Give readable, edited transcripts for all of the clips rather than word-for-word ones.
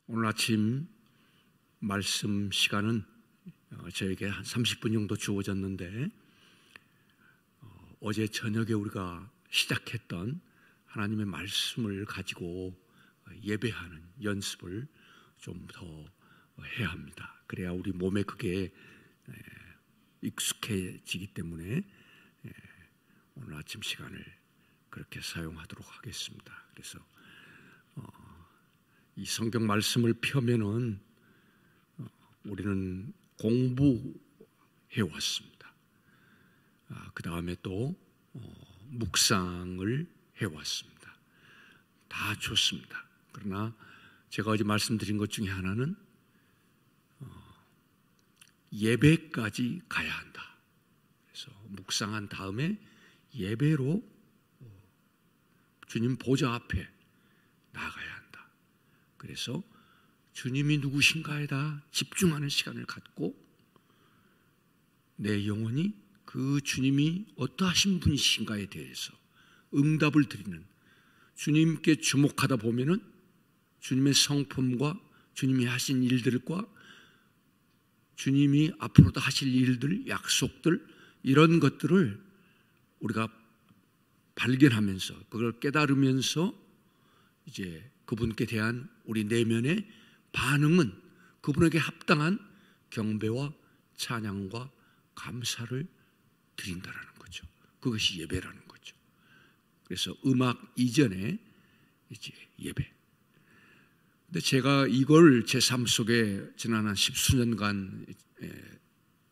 오늘 아침 말씀 시간은 저에게 한 30분 정도 주어졌는데 어제 저녁에 우리가 시작했던 하나님의 말씀을 가지고 예배하는 연습을 좀 더 해야 합니다. 그래야 우리 몸에 그게 익숙해지기 때문에 오늘 아침 시간을 그렇게 사용하도록 하겠습니다. 그래서 이 성경 말씀을 펴면은 우리는 공부해 왔습니다. 그 다음에 또 묵상을 해왔습니다. 다 좋습니다. 그러나 제가 어제 말씀드린 것 중에 하나는 예배까지 가야 한다. 그래서 묵상한 다음에 예배로 주님 보좌 앞에 나가야 한다. 그래서 주님이 누구신가에다 집중하는 시간을 갖고 내 영혼이 그 주님이 어떠하신 분이신가에 대해서 응답을 드리는, 주님께 주목하다 보면은 주님의 성품과 주님이 하신 일들과 주님이 앞으로도 하실 일들, 약속들, 이런 것들을 우리가 발견하면서 그걸 깨달으면서 이제 그분께 대한 우리 내면의 반응은 그분에게 합당한 경배와 찬양과 감사를 드린다라는 거죠. 그것이 예배라는 거죠. 그래서 음악 이전에 이제 예배. 근데 제가 이걸 제 삶 속에 지난 한 10수년간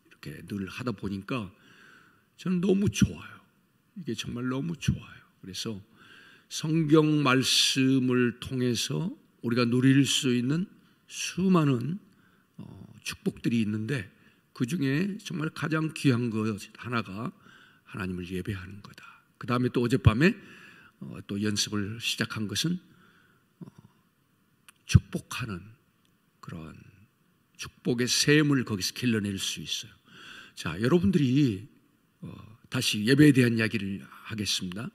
이렇게 늘 하다 보니까 저는 너무 좋아요. 이게 정말 너무 좋아요. 그래서 성경 말씀을 통해서 우리가 누릴 수 있는 수많은 축복들이 있는데 그 중에 정말 가장 귀한 것 하나가 하나님을 예배하는 거다. 그 다음에 또 어젯밤에 또 연습을 시작한 것은 축복하는 그런 축복의 샘을 거기서 길러낼 수 있어요. 자, 여러분들이 다시 예배에 대한 이야기를 하겠습니다.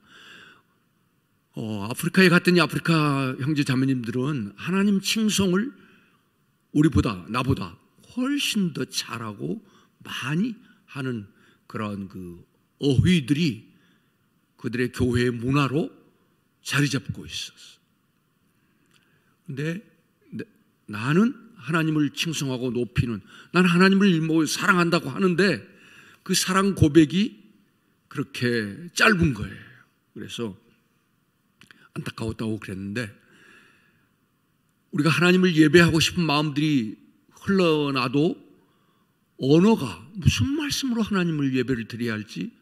아프리카에 갔더니 아프리카 형제 자매님들은 하나님 칭송을 우리보다 나보다 훨씬 더 잘하고 많이 하는 그런 그 어휘들이 그들의 교회의 문화로 자리 잡고 있었어. 근데 나는 하나님을 칭송하고 높이는, 나는 하나님을 뭐 사랑한다고 하는데 그 사랑 고백이 그렇게 짧은 거예요. 그래서 안타까웠다고 그랬는데, 우리가 하나님을 예배하고 싶은 마음들이 흘러나도 언어가 무슨 말씀으로 하나님을 예배를 드려야 할지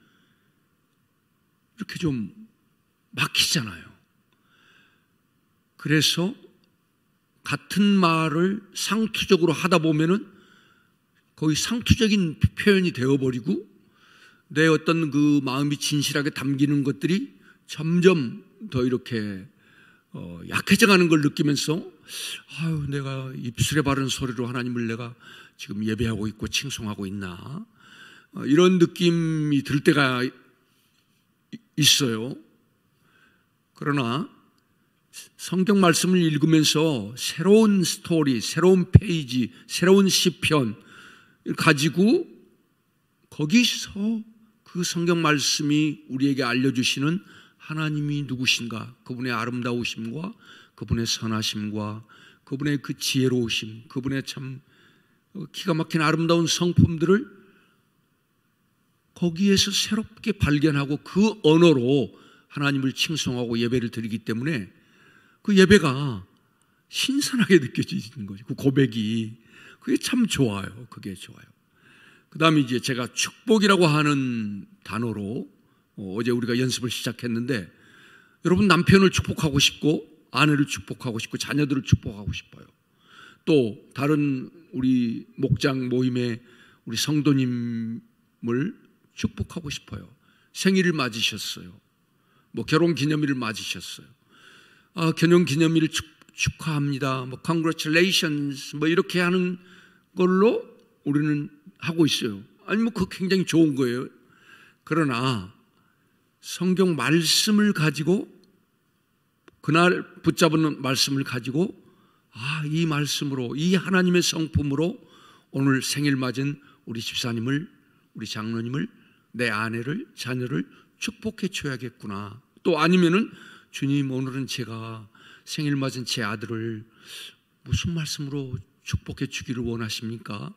이렇게 좀 막히잖아요. 그래서 같은 말을 상투적으로 하다 보면은 거의 상투적인 표현이 되어버리고 내 어떤 그 마음이 진실하게 담기는 것들이 점점 더 이렇게 약해져가는 걸 느끼면서 아유, 내가 입술에 바른 소리로 하나님을 내가 지금 예배하고 있고 칭송하고 있나, 이런 느낌이 들 때가 있어요. 그러나 성경 말씀을 읽으면서 새로운 스토리, 새로운 페이지, 새로운 시편 가지고 거기서 그 성경 말씀이 우리에게 알려주시는 하나님이 누구신가, 그분의 아름다우심과 그분의 선하심과 그분의 그 지혜로우심, 그분의 참 기가 막힌 아름다운 성품들을 거기에서 새롭게 발견하고 그 언어로 하나님을 칭송하고 예배를 드리기 때문에 그 예배가 신선하게 느껴지는 거죠. 그 고백이, 그게 참 좋아요. 그게 좋아요. 그 다음에 이제 제가 축복이라고 하는 단어로 어제 우리가 연습을 시작했는데, 여러분 남편을 축복하고 싶고 아내를 축복하고 싶고 자녀들을 축복하고 싶어요. 또 다른 우리 목장 모임의 우리 성도님을 축복하고 싶어요. 생일을 맞으셨어요. 뭐 결혼 기념일을 맞으셨어요. 결혼 기념일을 축하합니다. 뭐 congratulations 뭐 이렇게 하는 걸로 우리는 하고 있어요. 아니 뭐 그거 굉장히 좋은 거예요. 그러나 성경 말씀을 가지고, 그날 붙잡은 말씀을 가지고 이 말씀으로, 이 하나님의 성품으로 오늘 생일 맞은 우리 집사님을, 우리 장로님을, 내 아내를, 자녀를 축복해 줘야겠구나. 또 아니면은 주님, 오늘은 제가 생일 맞은 제 아들을 무슨 말씀으로 축복해 주기를 원하십니까?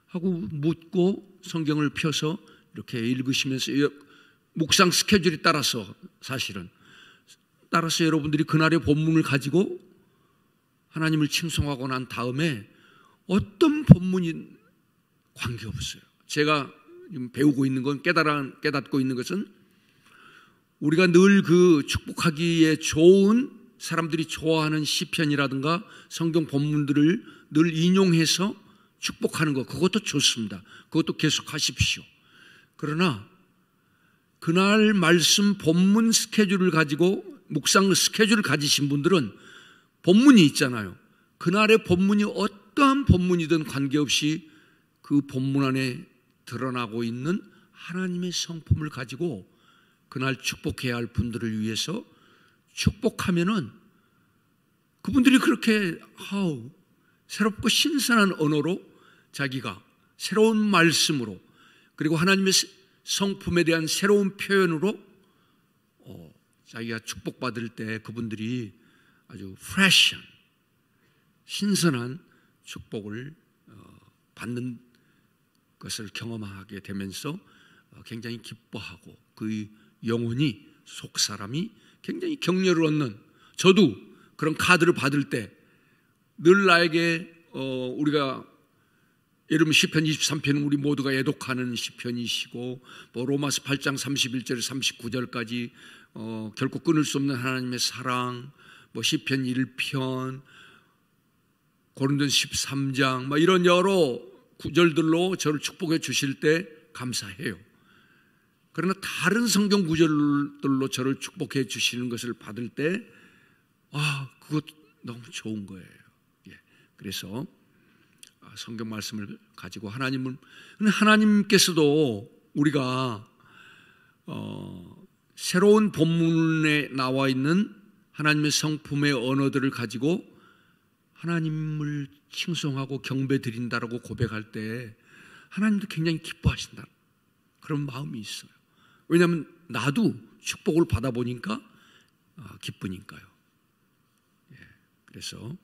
하고 묻고 성경을 펴서 이렇게 읽으시면서 묵상 스케줄에 따라서, 사실은 따라서 여러분들이 그날의 본문을 가지고 하나님을 칭송하고 난 다음에 어떤 본문이 관계없어요. 제가 배우고 있는 건, 깨닫고 있는 것은, 우리가 늘 그 축복하기에 좋은, 사람들이 좋아하는 시편이라든가 성경 본문들을 늘 인용해서 축복하는 것, 그것도 좋습니다. 그것도 계속 하십시오. 그러나 그날 말씀 본문 스케줄을 가지고, 묵상 스케줄을 가지신 분들은 본문이 있잖아요. 그날의 본문이 어떠한 본문이든 관계없이 그 본문 안에 드러나고 있는 하나님의 성품을 가지고 그날 축복해야 할 분들을 위해서 축복하면은 그분들이 그렇게 새롭고 신선한 언어로, 자기가 새로운 말씀으로, 그리고 하나님의 성품에 대한 새로운 표현으로 자기가 축복받을 때 그분들이 아주 프레시한, 신선한 축복을 받는 것을 경험하게 되면서 굉장히 기뻐하고 그 영혼이, 속사람이 굉장히 격려를 얻는, 저도 그런 카드를 받을 때 늘 나에게 우리가 예를 들면 시편 23편은 우리 모두가 애독하는 시편이시고, 뭐 로마서 8장 31절 39절까지 결코 끊을 수 없는 하나님의 사랑, 뭐 시편 1편, 고린도서 13장, 뭐 이런 여러 구절들로 저를 축복해 주실 때 감사해요. 그러나 다른 성경 구절들로 저를 축복해 주시는 것을 받을 때 그것 너무 좋은 거예요. 그래서 성경 말씀을 가지고 하나님께서도 우리가 새로운 본문에 나와 있는 하나님의 성품의 언어들을 가지고 하나님을 칭송하고 경배드린다라고 고백할 때 하나님도 굉장히 기뻐하신다, 그런 마음이 있어요. 왜냐하면 나도 축복을 받아보니까 기쁘니까요. 그래서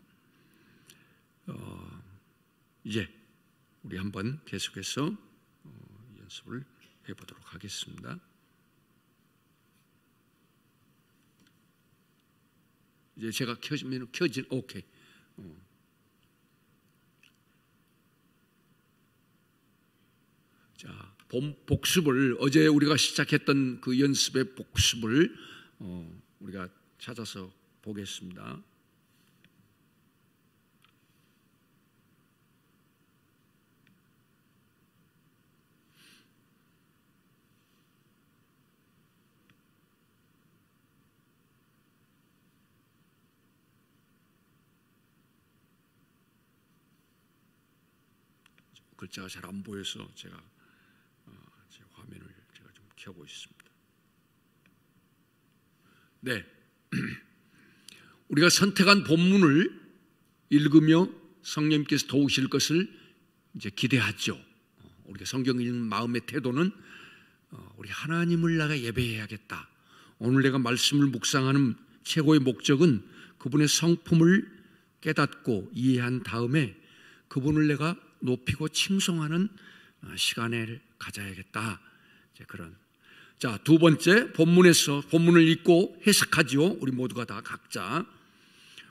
이제 우리 한번 계속해서 연습을 해보도록 하겠습니다. 이제 제가 켜진 오케이. 자, 복습을, 어제 우리가 시작했던 그 연습의 복습을 우리가 찾아서 보겠습니다. 글자가 잘 안 보여서 제가 제 화면을 제가 좀 켜고 있습니다. 네, 우리가 선택한 본문을 읽으며 성령님께서 도우실 것을 이제 기대하죠. 우리가 성경 읽는 마음의 태도는 우리 하나님을 내가 예배해야겠다. 오늘 내가 말씀을 묵상하는 최고의 목적은 그분의 성품을 깨닫고 이해한 다음에 그분을 내가 높이고 칭송하는 시간을 가져야겠다. 이제 그런. 자, 두 번째, 본문을 읽고 해석하지요. 우리 모두가 다 각자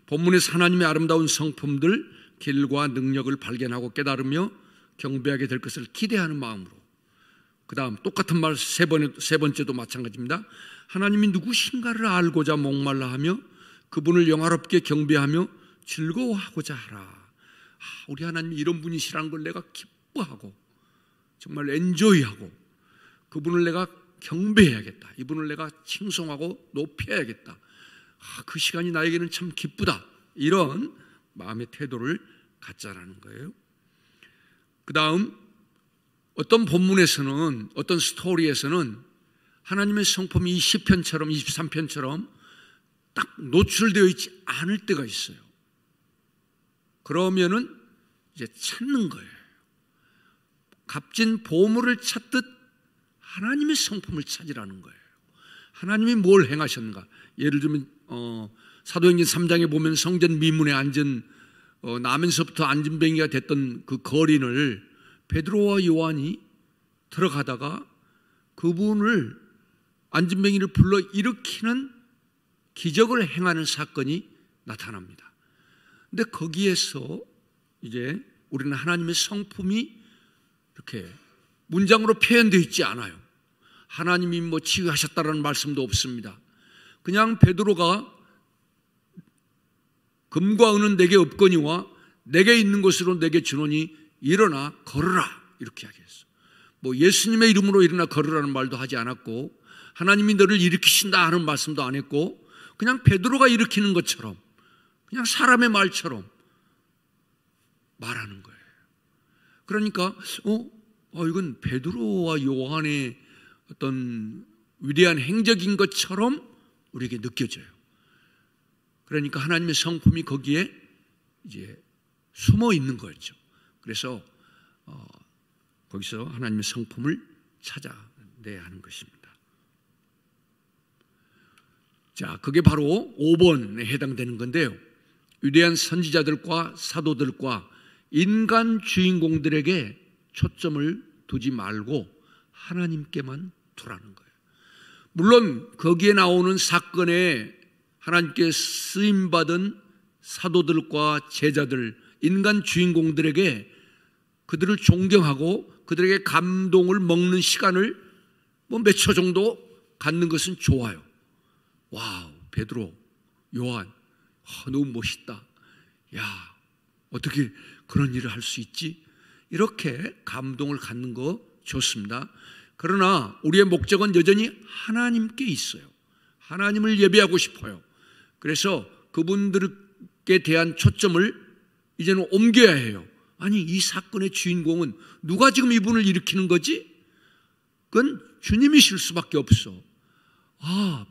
본문에서 하나님의 아름다운 성품들, 길과 능력을 발견하고 깨달으며 경배하게 될 것을 기대하는 마음으로. 그 다음 똑같은 말 세 번째도 마찬가지입니다. 하나님이 누구신가를 알고자 목말라 하며 그분을 영화롭게 경배하며 즐거워하고자 하라. 우리 하나님이 이런 분이시라는 걸 내가 기뻐하고 정말 엔조이하고 그분을 내가 경배해야겠다. 이분을 내가 칭송하고 높여야겠다. 그 시간이 나에게는 참 기쁘다. 이런 마음의 태도를 갖자라는 거예요. 그 다음 어떤 본문에서는, 어떤 스토리에서는 하나님의 성품이 이 시편처럼 23편처럼 딱 노출되어 있지 않을 때가 있어요. 그러면은 이제 찾는 거예요. 값진 보물을 찾듯 하나님의 성품을 찾으라는 거예요. 하나님이 뭘 행하셨는가? 예를 들면 사도행전 3장에 보면 성전 미문에 앉은 나면서부터 안진뱅이가 됐던 그 거린을 베드로와 요한이 들어가다가 그분을 안진뱅이를 불러 일으키는 기적을 행하는 사건이 나타납니다. 근데 거기에서 이제 우리는 하나님의 성품이 이렇게 문장으로 표현되어 있지 않아요. 하나님이 뭐 치유하셨다라는 말씀도 없습니다. 그냥 베드로가 금과 은은 내게 없거니와 내게 있는 것으로 내게 주노니 일어나 걸으라 이렇게 하겠어. 뭐 예수님의 이름으로 일어나 걸으라는 말도 하지 않았고 하나님이 너를 일으키신다 하는 말씀도 안 했고 그냥 베드로가 일으키는 것처럼 그냥 사람의 말처럼 말하는 거예요. 그러니까 이건 베드로와 요한의 어떤 위대한 행적인 것처럼 우리에게 느껴져요. 그러니까 하나님의 성품이 거기에 이제 숨어 있는 거죠. 그래서 거기서 하나님의 성품을 찾아내야 하는 것입니다. 자, 그게 바로 5번에 해당되는 건데요. 위대한 선지자들과 사도들과 인간 주인공들에게 초점을 두지 말고 하나님께만 두라는 거예요. 물론 거기에 나오는 사건에 하나님께 쓰임받은 사도들과 제자들, 인간 주인공들에게 그들을 존경하고 그들에게 감동을 먹는 시간을 뭐 몇 초 정도 갖는 것은 좋아요. 와우, 베드로, 요한, 너무 멋있다. 야, 어떻게 그런 일을 할 수 있지? 이렇게 감동을 갖는 거 좋습니다. 그러나 우리의 목적은 여전히 하나님께 있어요. 하나님을 예배하고 싶어요. 그래서 그분들께 대한 초점을 이제는 옮겨야 해요. 아니, 이 사건의 주인공은 누가 지금 이분을 일으키는 거지? 그건 주님이실 수밖에 없어.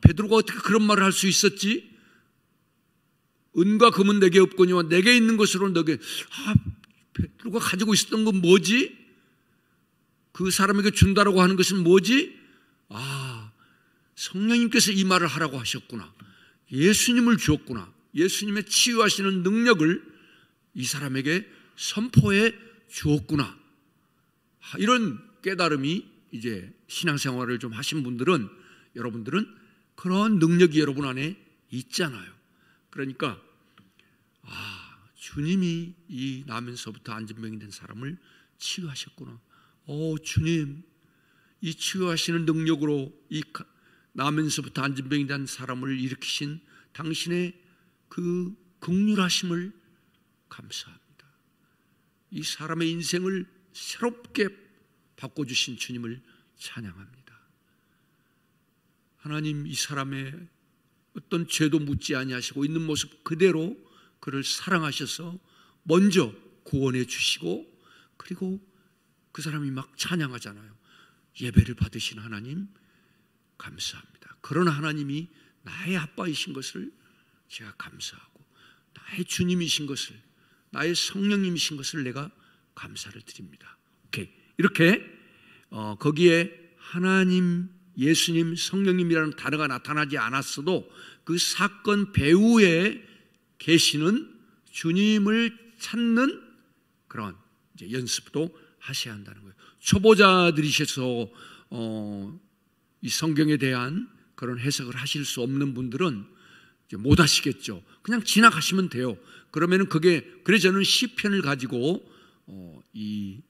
베드로가 어떻게 그런 말을 할 수 있었지? 은과 금은 내게 없거니와 내게 있는 것으로 너게. 베드로가 가지고 있었던 건 뭐지? 그 사람에게 준다라고 하는 것은 뭐지? 성령님께서 이 말을 하라고 하셨구나. 예수님을 주었구나. 예수님의 치유하시는 능력을 이 사람에게 선포해 주었구나. 이런 깨달음이 이제 신앙생활을 좀 하신 분들은, 여러분들은 그런 능력이 여러분 안에 있잖아요. 그러니까 주님이 이 나면서부터 안진병이 된 사람을 치유하셨구나. 주님, 이 치유하시는 능력으로 이 나면서부터 안진병이 된 사람을 일으키신 당신의 그 긍휼하심을 감사합니다. 이 사람의 인생을 새롭게 바꿔주신 주님을 찬양합니다. 하나님, 이 사람의 어떤 죄도 묻지 아니하시고 있는 모습 그대로 그를 사랑하셔서 먼저 구원해 주시고, 그리고 그 사람이 막 찬양하잖아요. 예배를 받으신 하나님 감사합니다. 그런 하나님이 나의 아빠이신 것을 제가 감사하고, 나의 주님이신 것을, 나의 성령님이신 것을 내가 감사를 드립니다. 오케이. 이렇게 거기에 하나님, 예수님, 성령님이라는 단어가 나타나지 않았어도 그 사건 배후에 계시는 주님을 찾는 그런 이제 연습도 하셔야 한다는 거예요. 초보자들이셔서 이 성경에 대한 그런 해석을 하실 수 없는 분들은 이제 못 하시겠죠. 그냥 지나가시면 돼요. 그러면은 그래서 저는 시편을 가지고 이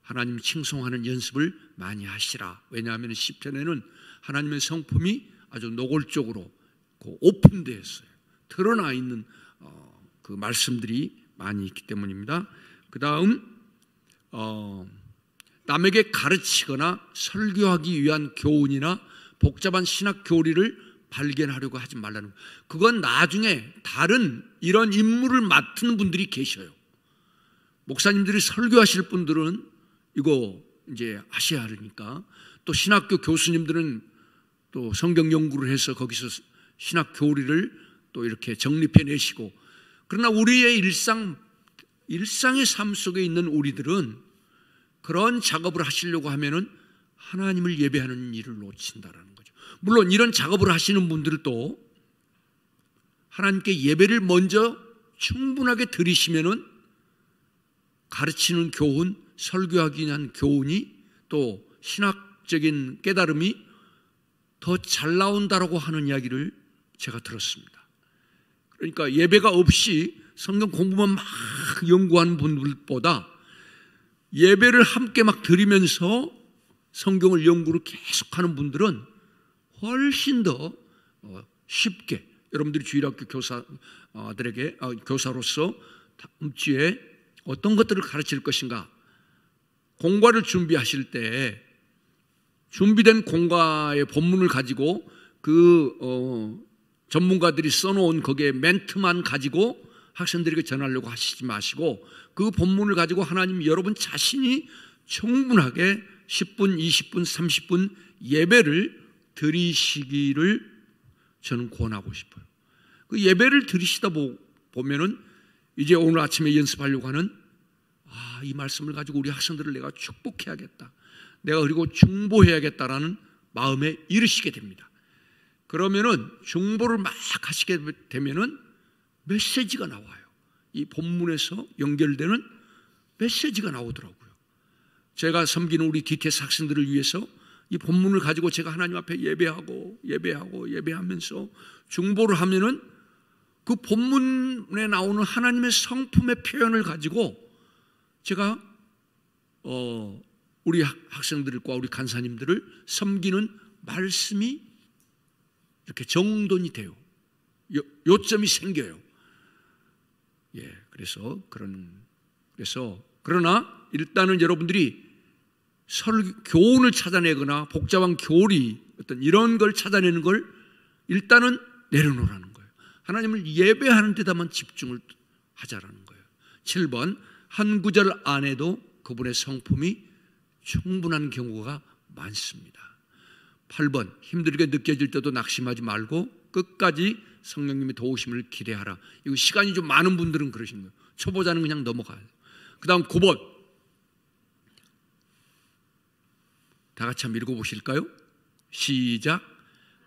하나님 칭송하는 연습을 많이 하시라. 왜냐하면 시편에는 하나님의 성품이 아주 노골적으로 오픈되어 있어요. 드러나 있는 그 말씀들이 많이 있기 때문입니다. 그 다음 남에게 가르치거나 설교하기 위한 교훈이나 복잡한 신학 교리를 발견하려고 하지 말라는 거예요. 그건 나중에 다른 이런 임무를 맡은 분들이 계셔요. 목사님들이 설교하실 분들은 이거 이제 하셔야 하니까, 또 신학교 교수님들은 또 성경 연구를 해서 거기서 신학 교리를 또 이렇게 정립해 내시고, 그러나 우리의 일상 일상의 삶 속에 있는 우리들은 그런 작업을 하시려고 하면은 하나님을 예배하는 일을 놓친다라는 거죠. 물론 이런 작업을 하시는 분들도 하나님께 예배를 먼저 충분하게 드리시면은 가르치는 교훈, 설교하기 위한 교훈이 또 신학적인 깨달음이 더 잘 나온다라고 하는 이야기를 제가 들었습니다. 그러니까 예배가 없이 성경 공부만 막 연구하는 분들보다 예배를 함께 막 드리면서 성경을 연구를 계속하는 분들은 훨씬 더 쉽게, 여러분들이 주일학교 교사들에게 교사로서 다음 주에 어떤 것들을 가르칠 것인가, 공과를 준비하실 때 준비된 공과의 본문을 가지고 전문가들이 써놓은 거기에 멘트만 가지고 학생들에게 전하려고 하시지 마시고 그 본문을 가지고 하나님 여러분 자신이 충분하게 10분, 20분, 30분 예배를 드리시기를 저는 권하고 싶어요. 그 예배를 드리시다 보면은 이제 오늘 아침에 연습하려고 하는 이 말씀을 가지고 우리 학생들을 내가 축복해야겠다, 내가 그리고 중보해야겠다라는 마음에 이르시게 됩니다. 그러면은 중보를 막 하시게 되면은 메시지가 나와요. 이 본문에서 연결되는 메시지가 나오더라고요. 제가 섬기는 우리 DTS 학생들을 위해서 이 본문을 가지고 제가 하나님 앞에 예배하면서 중보를 하면은 그 본문에 나오는 하나님의 성품의 표현을 가지고 제가 우리 학생들과 우리 간사님들을 섬기는 말씀이 이렇게 정돈이 돼요. 요점이 생겨요. 그래서 그러나 일단은 여러분들이 교훈을 찾아내거나 복잡한 교리 어떤 이런 걸 찾아내는 걸 일단은 내려놓으라는 거예요. 하나님을 예배하는 데다만 집중을 하자라는 거예요. 7번, 한 구절 안에도 그분의 성품이 충분한 경우가 많습니다. 8번, 힘들게 느껴질 때도 낙심하지 말고 끝까지 성령님의 도우심을 기대하라. 이거 시간이 좀 많은 분들은 그러시는 거예요. 초보자는 그냥 넘어가요. 그 다음 9번, 다 같이 한번 읽어보실까요? 시작.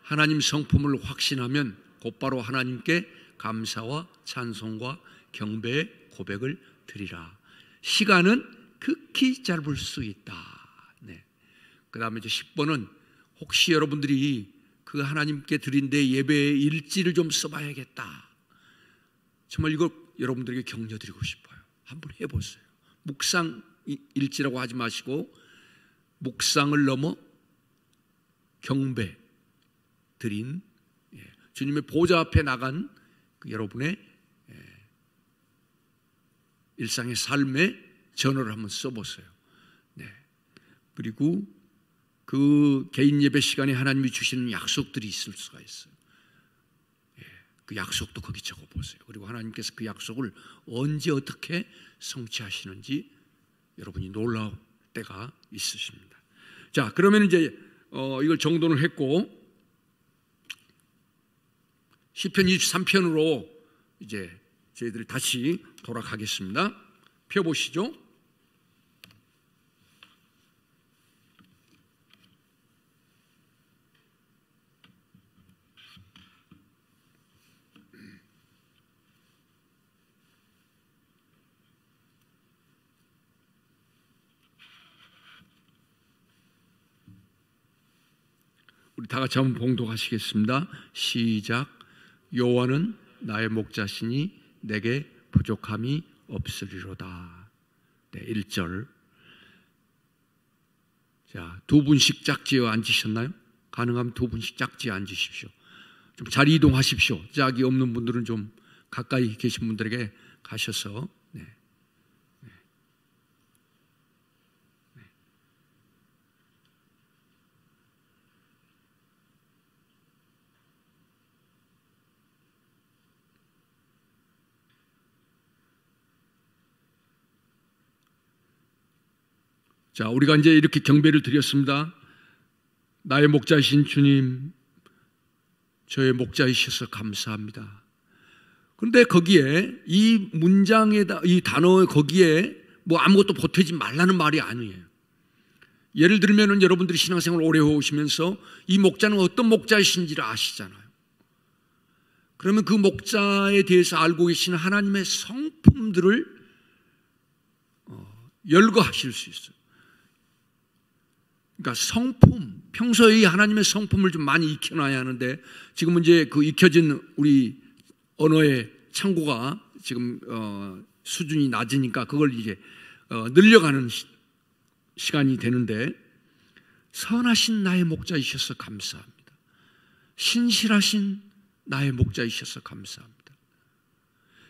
하나님 성품을 확신하면 곧바로 하나님께 감사와 찬송과 경배의 고백을 드리라. 시간은 극히 짧을 수 있다. 그 다음에 이제 10번은 혹시 여러분들이 그 하나님께 드린 데 예배의 일지를 좀 써봐야겠다, 정말 이걸 여러분들에게 격려드리고 싶어요. 한번 해보세요. 묵상 일지라고 하지 마시고 묵상을 넘어 경배 드린 주님의 보좌 앞에 나간 여러분의 일상의 삶의 전어를 한번 써보세요. 그리고 그 개인 예배 시간에 하나님이 주시는 약속들이 있을 수가 있어요. 그 약속도 거기 적어보세요. 그리고 하나님께서 그 약속을 언제 어떻게 성취하시는지 여러분이 놀라울 때가 있으십니다. 자, 그러면 이제 이걸 정돈을 했고 시편 23편으로 이제 저희들이 다시 돌아가겠습니다. 펴보시죠. 우리 다 같이 한번 봉독하시겠습니다. 시작. 여호와는 나의 목자시니 내게 부족함이 없으리로다. 1절. 자, 두 분씩 짝지어 앉으셨나요? 가능하면 두 분씩 짝지어 앉으십시오. 좀 자리 이동하십시오. 짝이 없는 분들은 좀 가까이 계신 분들에게 가셔서. 자, 우리가 이제 이렇게 경배를 드렸습니다. 나의 목자이신 주님, 저의 목자이셔서 감사합니다. 그런데 거기에 이 문장에다 이 단어 거기에 뭐 아무것도 보태지 말라는 말이 아니에요. 예를 들면은 여러분들이 신앙생활 오래 해오시면서 이 목자는 어떤 목자이신지를 아시잖아요. 그러면 그 목자에 대해서 알고 계시는 하나님의 성품들을 열거하실 수 있어요. 그러니까 성품, 평소에 하나님의 성품을 좀 많이 익혀놔야 하는데 지금은 이제 그 익혀진 우리 언어의 창고가 지금 수준이 낮으니까 그걸 이제 늘려가는 시간이 되는데, 선하신 나의 목자이셔서 감사합니다. 신실하신 나의 목자이셔서 감사합니다.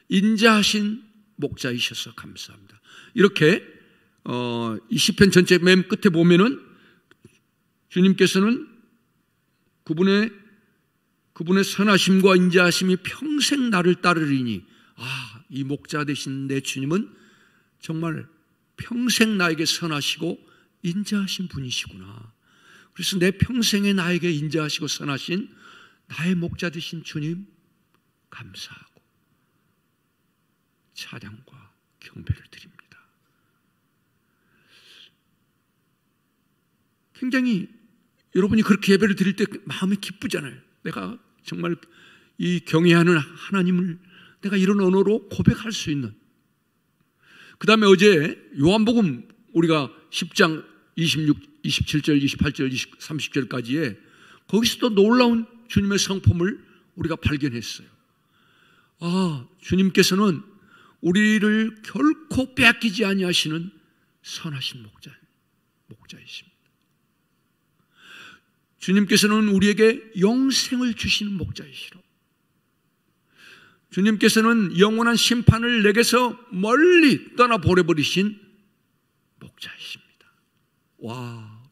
인자하신 목자이셔서 감사합니다. 이렇게 이 시편 전체 맨 끝에 보면은 주님께서는 그분의 선하심과 인자하심이 평생 나를 따르리니, 이 목자 되신 내 주님은 정말 평생 나에게 선하시고 인자하신 분이시구나. 그래서 내 평생에 나에게 인자하시고 선하신 나의 목자 되신 주님 감사하고 찬양과 경배를 드립니다. 굉장히 여러분이 그렇게 예배를 드릴 때 마음이 기쁘잖아요. 내가 정말 이 경외하는 하나님을 내가 이런 언어로 고백할 수 있는. 그 다음에 어제 요한복음 우리가 10장 26, 27절, 28절, 30절까지에 거기서도 놀라운 주님의 성품을 우리가 발견했어요. 주님께서는 우리를 결코 빼앗기지 아니하시는 선하신 목자이십니다. 주님께서는 우리에게 영생을 주시는 목자이시라. 주님께서는 영원한 심판을 내게서 멀리 떠나보내버리신 목자이십니다. 와,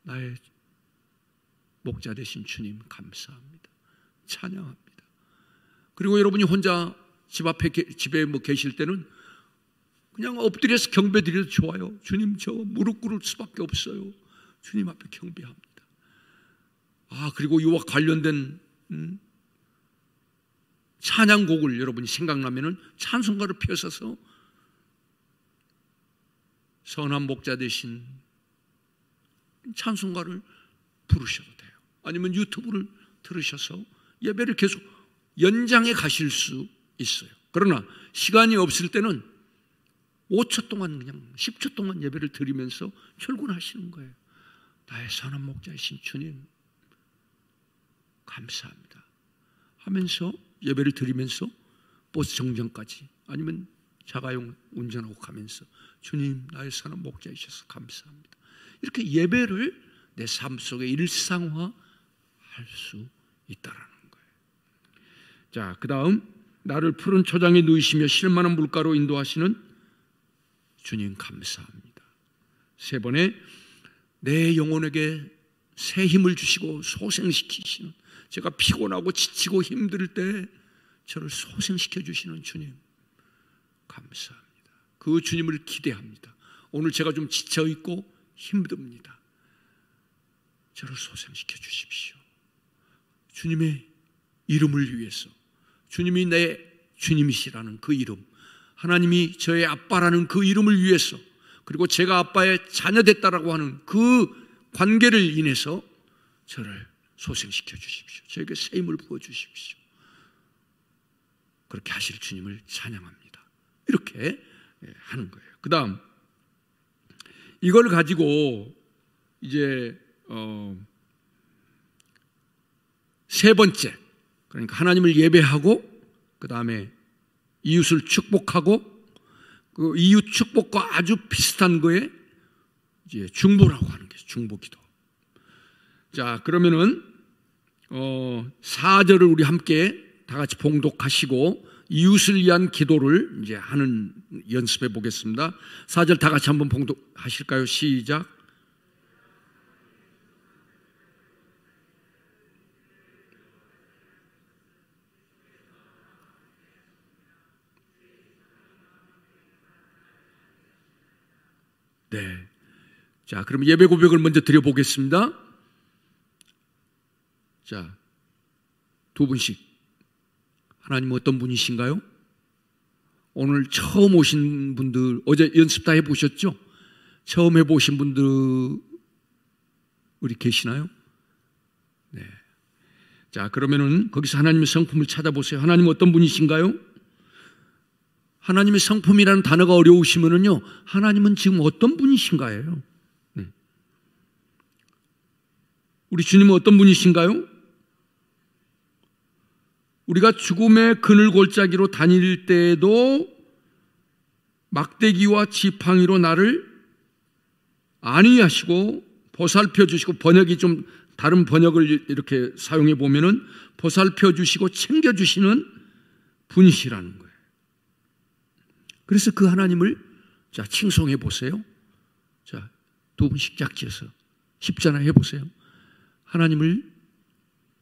나의 목자 되신 주님 감사합니다. 찬양합니다. 그리고 여러분이 혼자 집에 뭐 계실 때는 그냥 엎드려서 경배 드려도 좋아요. 주님, 저 무릎 꿇을 수밖에 없어요. 주님 앞에 경배합니다. 그리고 이와 관련된 찬양곡을 여러분이 생각나면은 찬송가를 펴서서 선한 목자 되신 찬송가를 부르셔도 돼요. 아니면 유튜브를 들으셔서 예배를 계속 연장해 가실 수 있어요. 그러나 시간이 없을 때는 5초 동안 그냥 10초 동안 예배를 드리면서 출근하시는 거예요. 나의 선한 목자이신 주님 감사합니다 하면서 예배를 드리면서 버스 정류장까지 아니면 자가용 운전하고 가면서 주님 나의 선한 목자이셔서 감사합니다. 이렇게 예배를 내 삶 속에 일상화할 수 있다라는 거예요. 자, 그 다음 나를 푸른 초장에 누이시며 쉴만한 물가로 인도하시는 주님 감사합니다. 세 번에 내 영혼에게 새 힘을 주시고 소생시키시는, 제가 피곤하고 지치고 힘들 때 저를 소생시켜 주시는 주님 감사합니다. 그 주님을 기대합니다. 오늘 제가 좀 지쳐 있고 힘듭니다. 저를 소생시켜 주십시오. 주님의 이름을 위해서, 주님이 내 주님이시라는 그 이름, 하나님이 저의 아빠라는 그 이름을 위해서, 그리고 제가 아빠의 자녀됐다라고 하는 그 관계를 인해서 저를 소생시켜 주십시오. 저에게 새 힘을 부어 주십시오. 그렇게 하실 주님을 찬양합니다. 이렇게 하는 거예요. 그 다음 이걸 가지고 이제 세 번째, 그러니까 하나님을 예배하고 그 다음에 이웃을 축복하고 그 이웃 축복과 아주 비슷한 거에 이제 중보라고 하는 게 중보기도. 자, 그러면은 4절을 우리 함께 다 같이 봉독하시고 이웃을 위한 기도를 이제 하는 연습해 보겠습니다. 4절 다 같이 한번 봉독하실까요? 시작. 네. 자, 그럼 예배 고백을 먼저 드려보겠습니다. 자, 두 분씩 하나님은 어떤 분이신가요? 오늘 처음 오신 분들, 어제 연습 다 해보셨죠? 처음 해보신 분들 우리 계시나요? 네. 자, 그러면은 거기서 하나님의 성품을 찾아보세요. 하나님은 어떤 분이신가요? 하나님의 성품이라는 단어가 어려우시면은요, 하나님은 지금 어떤 분이신가요? 네. 우리 주님은 어떤 분이신가요? 우리가 죽음의 그늘 골짜기로 다닐 때에도 막대기와 지팡이로 나를 안위하시고 보살펴 주시고, 번역이 좀 다른 번역을 이렇게 사용해 보면은 보살펴 주시고 챙겨 주시는 분이시라는 거예요. 그래서 그 하나님을 자 칭송해 보세요. 자, 두 분씩 짝지어서 십자나 해 보세요. 하나님을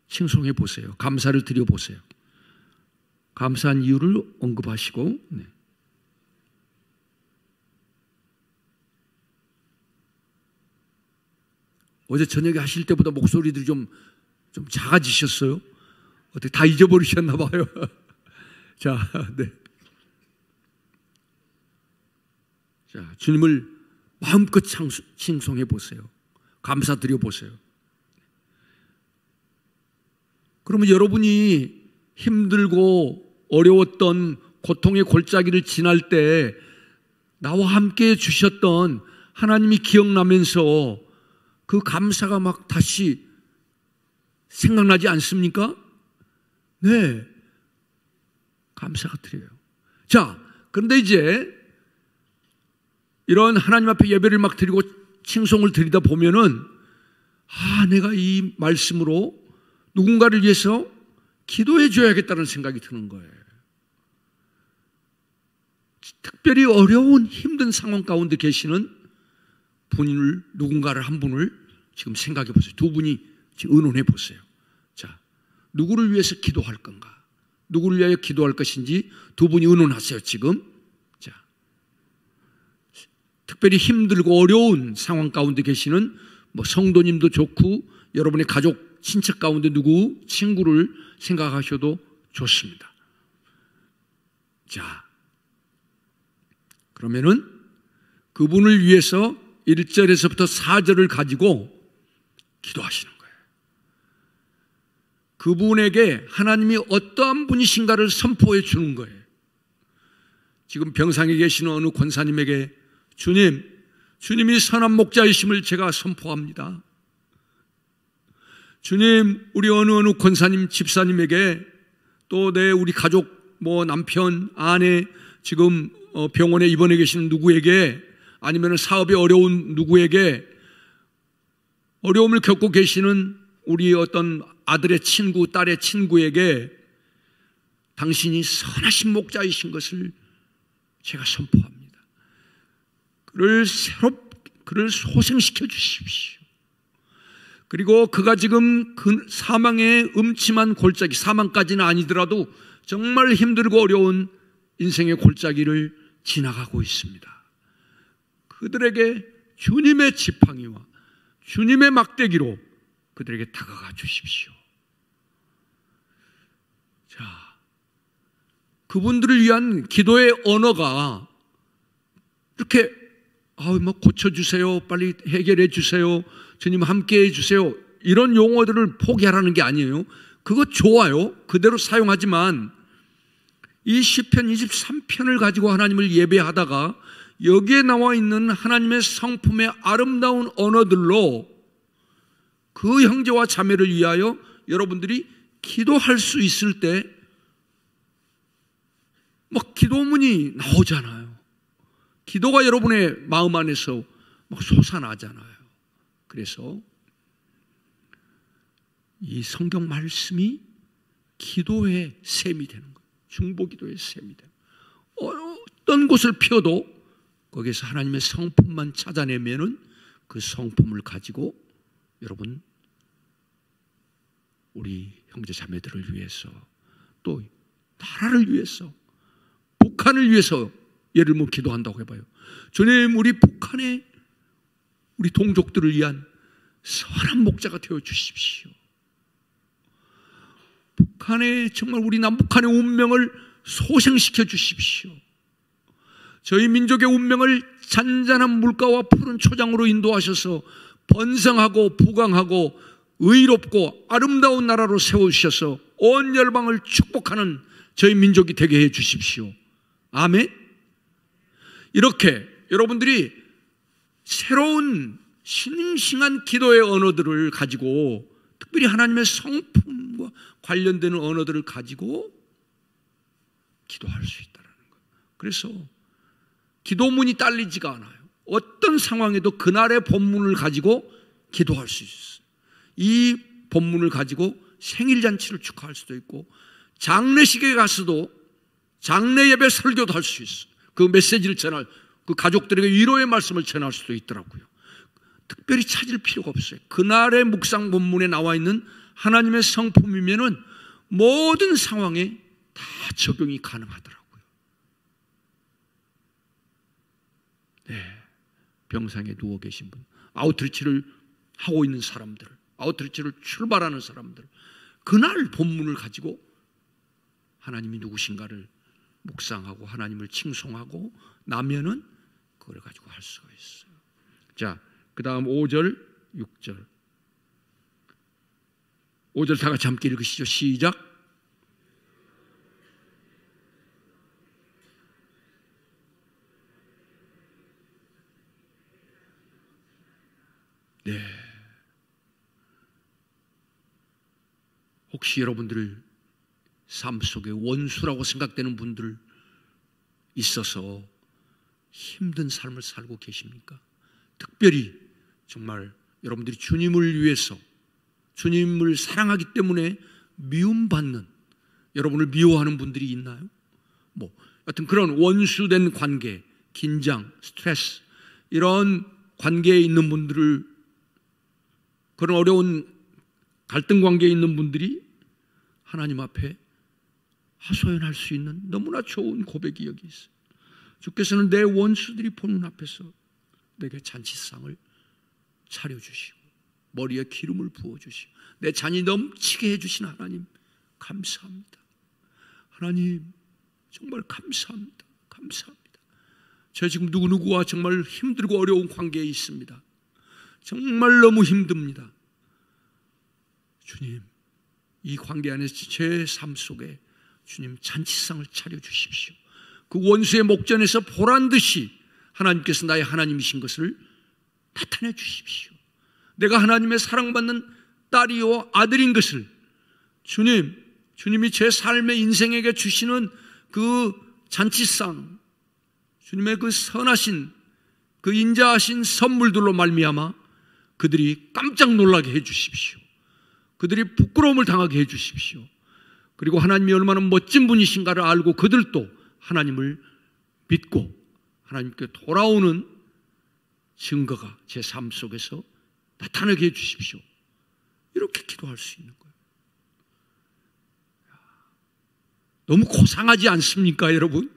칭송해 보세요. 감사를 드려 보세요. 감사한 이유를 언급하시고, 네. 어제 저녁에 하실 때보다 목소리들이 좀 작아지셨어요? 어떻게 다 잊어버리셨나 봐요. 자, 네. 자, 주님을 마음껏 칭송해 보세요. 감사드려 보세요. 그러면 여러분이 힘들고 어려웠던 고통의 골짜기를 지날 때 나와 함께 주셨던 하나님이 기억나면서 그 감사가 막 다시 생각나지 않습니까? 네. 감사가 드려요. 자, 그런데 이제 이런 하나님 앞에 예배를 막 드리고 칭송을 드리다 보면은 내가 이 말씀으로 누군가를 위해서 기도해 줘야겠다는 생각이 드는 거예요. 특별히 어려운 힘든 상황 가운데 계시는 분을, 누군가를 한 분을 지금 생각해 보세요. 두 분이 지금 의논해 보세요. 자, 누구를 위해서 기도할 건가? 누구를 위하여 기도할 것인지 두 분이 의논하세요. 지금. 자, 특별히 힘들고 어려운 상황 가운데 계시는 뭐 성도님도 좋고 여러분의 가족, 친척 가운데 누구, 친구를 생각하셔도 좋습니다. 자, 그러면은 그분을 위해서 1절에서부터 4절을 가지고 기도하시는 거예요. 그분에게 하나님이 어떠한 분이신가를 선포해 주는 거예요. 지금 병상에 계시는 어느 권사님에게 주님이 선한 목자이심을 제가 선포합니다. 주님, 우리 어느 권사님, 집사님에게 또 우리 가족, 남편, 아내, 지금 병원에 입원해 계시는 누구에게, 아니면 사업에 어려운 누구에게, 어려움을 겪고 계시는 우리 어떤 아들의 친구, 딸의 친구에게 당신이 선하신 목자이신 것을 제가 선포합니다. 그를 소생시켜 주십시오. 그리고 그가 지금 그 사망의 음침한 골짜기, 사망까지는 아니더라도 정말 힘들고 어려운 인생의 골짜기를 지나가고 있습니다. 그들에게 주님의 지팡이와 주님의 막대기로 그들에게 다가가 주십시오. 자, 그분들을 위한 기도의 언어가 이렇게 고쳐주세요, 빨리 해결해 주세요, 주님 함께 해주세요, 이런 용어들을 포기하라는 게 아니에요. 그거 좋아요. 그대로 사용하지만 이 시편 23편을 가지고 하나님을 예배하다가 여기에 나와 있는 하나님의 성품의 아름다운 언어들로 그 형제와 자매를 위하여 여러분들이 기도할 수 있을 때 기도문이 나오잖아요. 기도가 여러분의 마음 안에서 솟아나잖아요. 그래서 이 성경 말씀이 기도의 셈이 되는 거예요. 중보기도의 셈이 되는 거예요. 어떤 곳을 펴도 거기에서 하나님의 성품만 찾아내면은 그 성품을 가지고 여러분, 우리 형제 자매들을 위해서, 또 나라를 위해서, 북한을 위해서 예를 들면 기도한다고 해봐요. 주님, 우리 북한의 우리 동족들을 위한 선한 목자가 되어 주십시오. 북한의 정말 우리 남북한의 운명을 소생시켜 주십시오. 저희 민족의 운명을 잔잔한 물가와 푸른 초장으로 인도하셔서 번성하고 부강하고 의롭고 아름다운 나라로 세우셔서 온 열방을 축복하는 저희 민족이 되게 해 주십시오. 아멘. 이렇게 여러분들이 새로운 싱싱한 기도의 언어들을 가지고, 특별히 하나님의 성품과 관련되는 언어들을 가지고 기도할 수 있다는 거예요. 그래서 기도문이 딸리지가 않아요. 어떤 상황에도 그날의 본문을 가지고 기도할 수 있어요. 이 본문을 가지고 생일잔치를 축하할 수도 있고, 장례식에 가서도 장례 예배 설교도 할 수 있어요. 그 메시지를 전할, 그 가족들에게 위로의 말씀을 전할 수도 있더라고요. 특별히 찾을 필요가 없어요. 그날의 묵상 본문에 나와 있는 하나님의 성품이면은 모든 상황에 다 적용이 가능하더라고요. 네, 병상에 누워 계신 분, 아웃리치를 하고 있는 사람들, 아웃리치를 출발하는 사람들, 그날 본문을 가지고 하나님이 누구신가를 묵상하고 하나님을 칭송하고 나면은 그걸 가지고 할 수가 있어요. 자, 그 다음 5절, 6절. 5절 다 같이 함께 읽으시죠. 시작. 네. 혹시 여러분들 삶 속에 원수라고 생각되는 분들 있어서 힘든 삶을 살고 계십니까? 특별히 정말 여러분들이 주님을 위해서, 주님을 사랑하기 때문에 미움받는, 여러분을 미워하는 분들이 있나요? 하여튼 그런 원수된 관계, 긴장, 스트레스, 이런 관계에 있는 분들을, 그런 어려운 갈등 관계에 있는 분들이 하나님 앞에 하소연할 수 있는 너무나 좋은 고백이 여기 있어요. 주께서는 내 원수들이 보는 앞에서 내게 잔치상을 차려주시고 머리에 기름을 부어주시고 내 잔이 넘치게 해주신 하나님, 감사합니다. 하나님 정말 감사합니다. 감사합니다. 제가 지금 누구누구와 정말 힘들고 어려운 관계에 있습니다. 정말 너무 힘듭니다. 주님, 이 관계 안에서 제 삶 속에 주님 잔치상을 차려주십시오. 그 원수의 목전에서 보란듯이 하나님께서 나의 하나님이신 것을 나타내 주십시오. 내가 하나님의 사랑받는 딸이요 아들인 것을 주님이 제 삶의 인생에게 주시는 그 잔치상, 주님의 그 선하신, 그 인자하신 선물들로 말미암아 그들이 깜짝 놀라게 해 주십시오. 그들이 부끄러움을 당하게 해 주십시오. 그리고 하나님이 얼마나 멋진 분이신가를 알고 그들도 하나님을 믿고 하나님께 돌아오는 증거가 제 삶 속에서 나타나게 해 주십시오. 이렇게 기도할 수 있는 거예요. 너무 고상하지 않습니까, 여러분?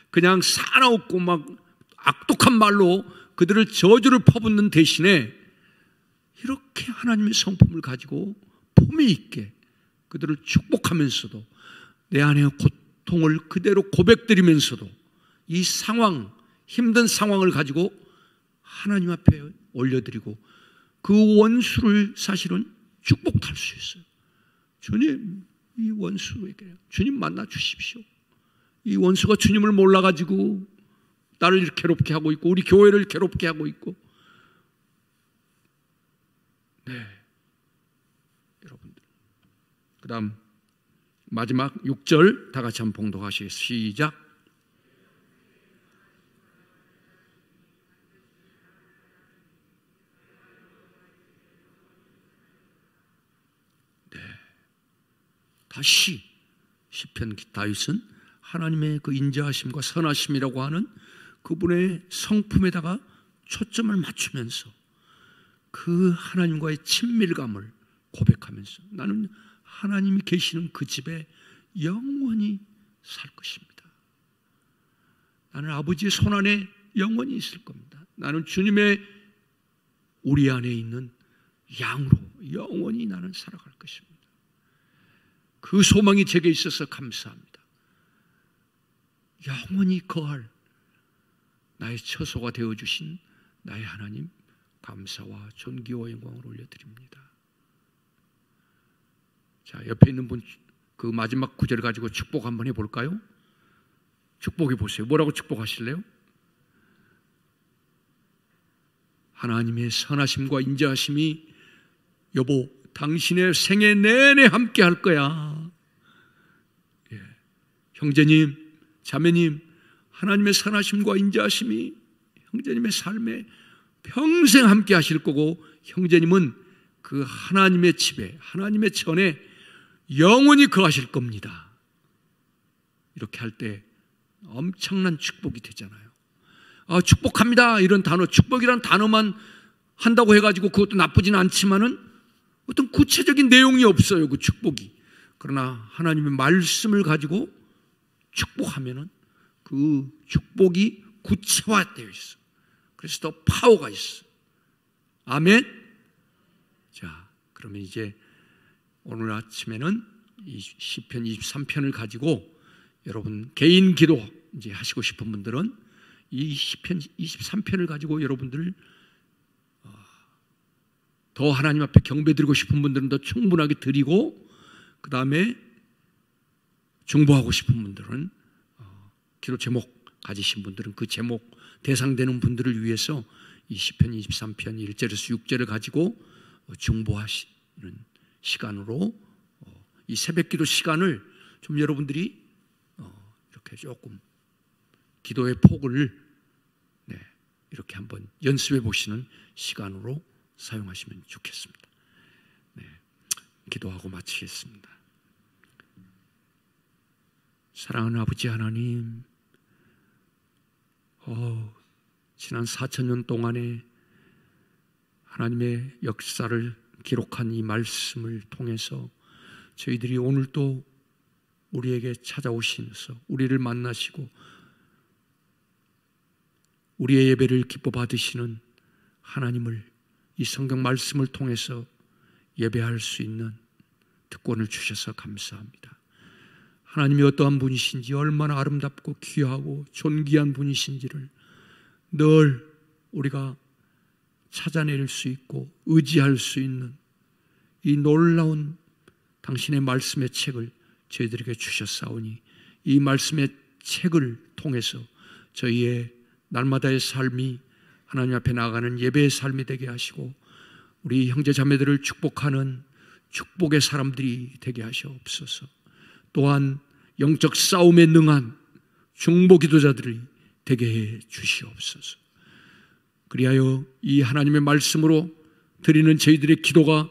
그냥 사나웠고 막 악독한 말로 그들을 저주를 퍼붓는 대신에 이렇게 하나님의 성품을 가지고 품위 있게 그들을 축복하면서도 내 안의 고통을 그대로 고백드리면서도 이 상황, 힘든 상황을 가지고 하나님 앞에 올려드리고 그 원수를 사실은 축복할 수 있어요. 주님, 이 원수에게 주님 만나 주십시오. 이 원수가 주님을 몰라가지고 나를 이렇게 괴롭게 하고 있고 우리 교회를 괴롭게 하고 있고, 네, 여러분들. 그 다음 마지막 6절 다 같이 한번 봉독하시겠습니다. 시작. 네, 다시 시편 다윗은 하나님의 그 인자하심과 선하심이라고 하는 그분의 성품에다가 초점을 맞추면서 그 하나님과의 친밀감을 고백하면서 나는 하나님이 계시는 그 집에 영원히 살 것입니다. 나는 아버지의 손 안에 영원히 있을 겁니다. 나는 주님의 우리 안에 있는 양으로 영원히 나는 살아갈 것입니다. 그 소망이 제게 있어서 감사합니다. 영원히 거할 나의 처소가 되어주신 나의 하나님, 감사와 존귀와 영광을 올려드립니다. 자, 옆에 있는 분 그 마지막 구절 가지고 축복 한번 해볼까요? 축복해 보세요. 뭐라고 축복하실래요? 하나님의 선하심과 인자하심이 여보 당신의 생애 내내 함께 할 거야. 예. 형제님, 자매님, 하나님의 선하심과 인자하심이 형제님의 삶에 평생 함께 하실 거고, 형제님은 그 하나님의 집에, 하나님의 전에 영원히 거하실 겁니다. 이렇게 할 때 엄청난 축복이 되잖아요. 축복합니다 이런 단어, 축복이란 단어만 한다고 해가지고 그것도 나쁘지는 않지만은 어떤 구체적인 내용이 없어요, 그 축복이. 그러나 하나님의 말씀을 가지고 축복하면은 그 축복이 구체화되어 있어. 그래서 더 파워가 있어. 아멘. 자, 그러면 이제 오늘 아침에는 이 시편 23편을 가지고 여러분 개인 기도 이제 하시고 싶은 분들은 이 시편 23편을 가지고 여러분들 더 하나님 앞에 경배드리고 싶은 분들은 더 충분하게 드리고, 그 다음에 중보하고 싶은 분들은 기도 제목 가지신 분들은 그 제목 대상되는 분들을 위해서 이 시편 23편 1절에서 6절을 가지고 중보하시는 시간으로 이 새벽기도 시간을 좀 여러분들이 이렇게 조금 기도의 폭을 이렇게 한번 연습해 보시는 시간으로 사용하시면 좋겠습니다. 기도하고 마치겠습니다. 사랑하는 아버지 하나님, 지난 4,000년 동안에 하나님의 역사를 기록한 이 말씀을 통해서 저희들이 오늘도 우리에게 찾아오시면서 우리를 만나시고 우리의 예배를 기뻐 받으시는 하나님을 이 성경 말씀을 통해서 예배할 수 있는 특권을 주셔서 감사합니다. 하나님이 어떠한 분이신지, 얼마나 아름답고 귀하고 존귀한 분이신지를 늘 우리가 찾아낼 수 있고 의지할 수 있는 이 놀라운 당신의 말씀의 책을 저희들에게 주셨사오니, 이 말씀의 책을 통해서 저희의 날마다의 삶이 하나님 앞에 나아가는 예배의 삶이 되게 하시고, 우리 형제 자매들을 축복하는 축복의 사람들이 되게 하시옵소서. 또한 영적 싸움에 능한 중보 기도자들이 되게 해 주시옵소서. 그리하여 이 하나님의 말씀으로 드리는 저희들의 기도가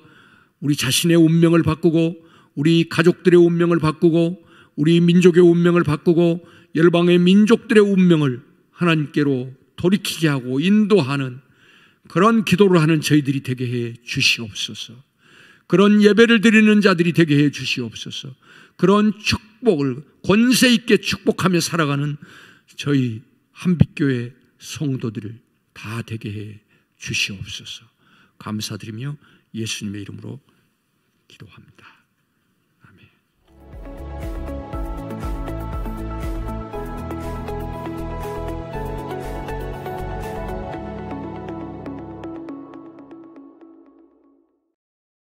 우리 자신의 운명을 바꾸고, 우리 가족들의 운명을 바꾸고, 우리 민족의 운명을 바꾸고, 열방의 민족들의 운명을 하나님께로 돌이키게 하고 인도하는 그런 기도를 하는 저희들이 되게 해 주시옵소서. 그런 예배를 드리는 자들이 되게 해 주시옵소서. 그런 축복을 권세 있게 축복하며 살아가는 저희 한빛교회 성도들을 다 되게 해 주시옵소서. 감사드리며 예수님의 이름으로 기도합니다.